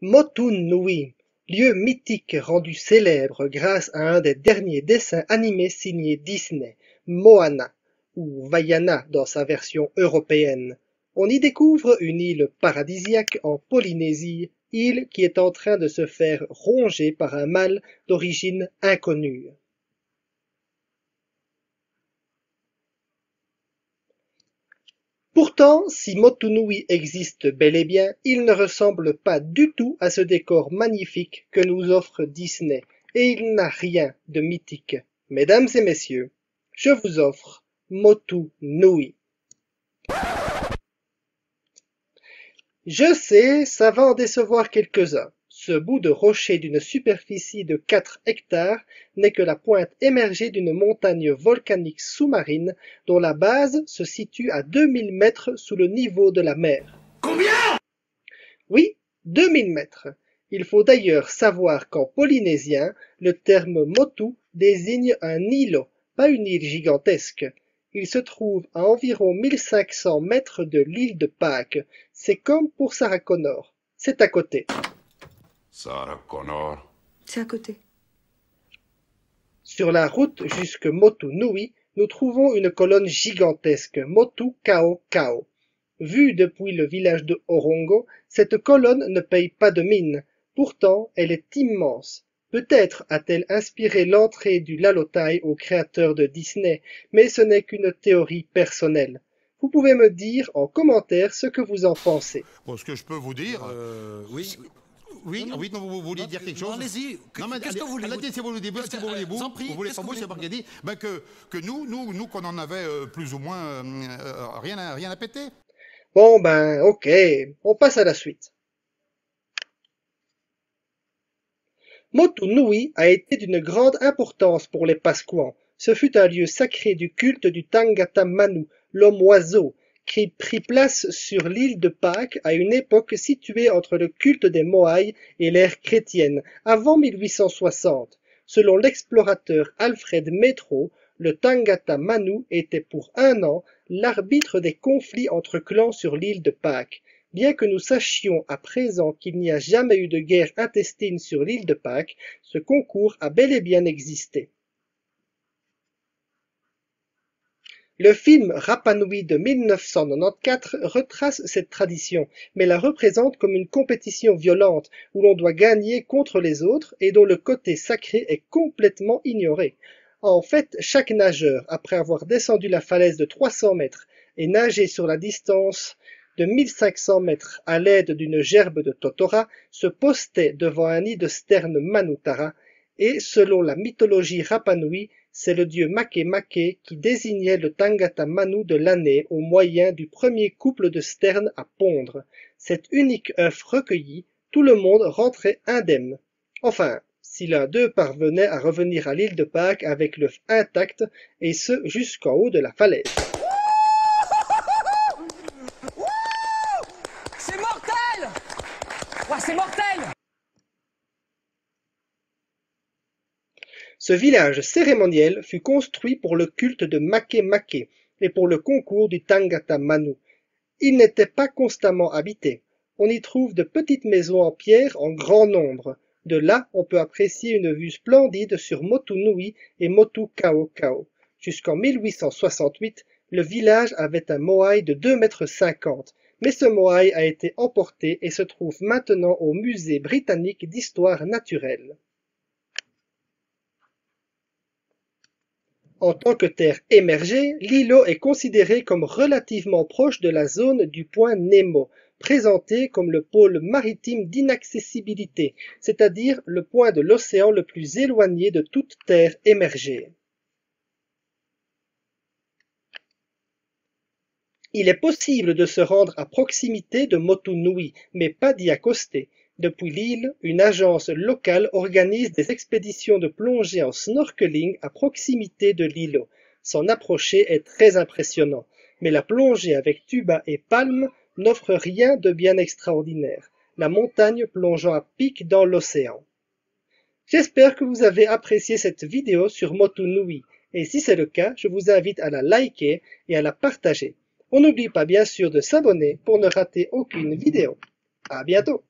Motu Nui, lieu mythique rendu célèbre grâce à un des derniers dessins animés signés Disney, Moana, ou Vaiana dans sa version européenne. On y découvre une île paradisiaque en Polynésie, île qui est en train de se faire ronger par un mal d'origine inconnue. Pourtant, si Motu Nui existe bel et bien, il ne ressemble pas du tout à ce décor magnifique que nous offre Disney, et il n'a rien de mythique. Mesdames et messieurs, je vous offre Motu Nui. Je sais, ça va en décevoir quelques-uns. Ce bout de rocher d'une superficie de 4 hectares n'est que la pointe émergée d'une montagne volcanique sous-marine dont la base se situe à 2000 mètres sous le niveau de la mer. Combien? Oui, 2000 mètres. Il faut d'ailleurs savoir qu'en polynésien, le terme motu désigne un îlot, pas une île gigantesque. Il se trouve à environ 1500 mètres de l'île de Pâques. C'est comme pour Sarah Connor. C'est à côté. Sarah Connor. C'est à côté. Sur la route jusque Motu Nui, nous trouvons une colonne gigantesque, Motu Kao Kao. Vue depuis le village de Orongo, cette colonne ne paye pas de mine. Pourtant, elle est immense. Peut-être a-t-elle inspiré l'entrée du Lalotai au créateur de Disney, mais ce n'est qu'une théorie personnelle. Vous pouvez me dire en commentaire ce que vous en pensez. Bon, ce que je peux vous dire... Oui. Oui, Non, non. oui, non, vous vouliez dire quelque chose? Allez-y. Non, mais Qu'est-ce que vous voulez? allez-y, si vous voulez dire, si vous voulez, vous en prie, vous voulez qu'est-ce pas que moi, vous c'est voulez? pas dit, ben que nous, qu'on en avait plus ou moins rien à péter. Bon ben, ok, on passe à la suite. Motu Nui a été d'une grande importance pour les Pasquans. Ce fut un lieu sacré du culte du Tangata Manu, l'homme-oiseau, qui prit place sur l'île de Pâques à une époque située entre le culte des Moai et l'ère chrétienne, avant 1860. Selon l'explorateur Alfred Metro, le Tangata Manu était pour un an l'arbitre des conflits entre clans sur l'île de Pâques. Bien que nous sachions à présent qu'il n'y a jamais eu de guerre intestine sur l'île de Pâques, ce concours a bel et bien existé. Le film Rapa Nui de 1994 retrace cette tradition, mais la représente comme une compétition violente où l'on doit gagner contre les autres et dont le côté sacré est complètement ignoré. En fait, chaque nageur, après avoir descendu la falaise de 300 mètres et nagé sur la distance de 1500 mètres à l'aide d'une gerbe de totora, se postait devant un nid de sterne Manutara, et selon la mythologie Rapa Nui, c'est le dieu Makemake qui désignait le Tangata Manu de l'année au moyen du premier couple de sternes à pondre. Cet unique œuf recueilli, tout le monde rentrait indemne. Enfin, si l'un d'eux parvenait à revenir à l'île de Pâques avec l'œuf intact, et ce jusqu'en haut de la falaise. C'est mortel! Ouais, c'est mortel! Ce village cérémoniel fut construit pour le culte de Makemake et pour le concours du Tangata Manu. Il n'était pas constamment habité. On y trouve de petites maisons en pierre en grand nombre. De là, on peut apprécier une vue splendide sur Motu Nui et Motu Kao Kao. Jusqu'en 1868, le village avait un moai de 2,50 m, mais ce moai a été emporté et se trouve maintenant au Musée britannique d'histoire naturelle. En tant que terre émergée, l'îlot est considéré comme relativement proche de la zone du point Nemo, présenté comme le pôle maritime d'inaccessibilité, c'est-à-dire le point de l'océan le plus éloigné de toute terre émergée. Il est possible de se rendre à proximité de Motu Nui, mais pas d'y accoster. Depuis l'île, une agence locale organise des expéditions de plongée en snorkeling à proximité de l'îlot. S'en approcher est très impressionnant, mais la plongée avec tuba et palme n'offre rien de bien extraordinaire, la montagne plongeant à pic dans l'océan. J'espère que vous avez apprécié cette vidéo sur Motu Nui, et si c'est le cas, je vous invite à la liker et à la partager. On n'oublie pas bien sûr de s'abonner pour ne rater aucune vidéo. À bientôt!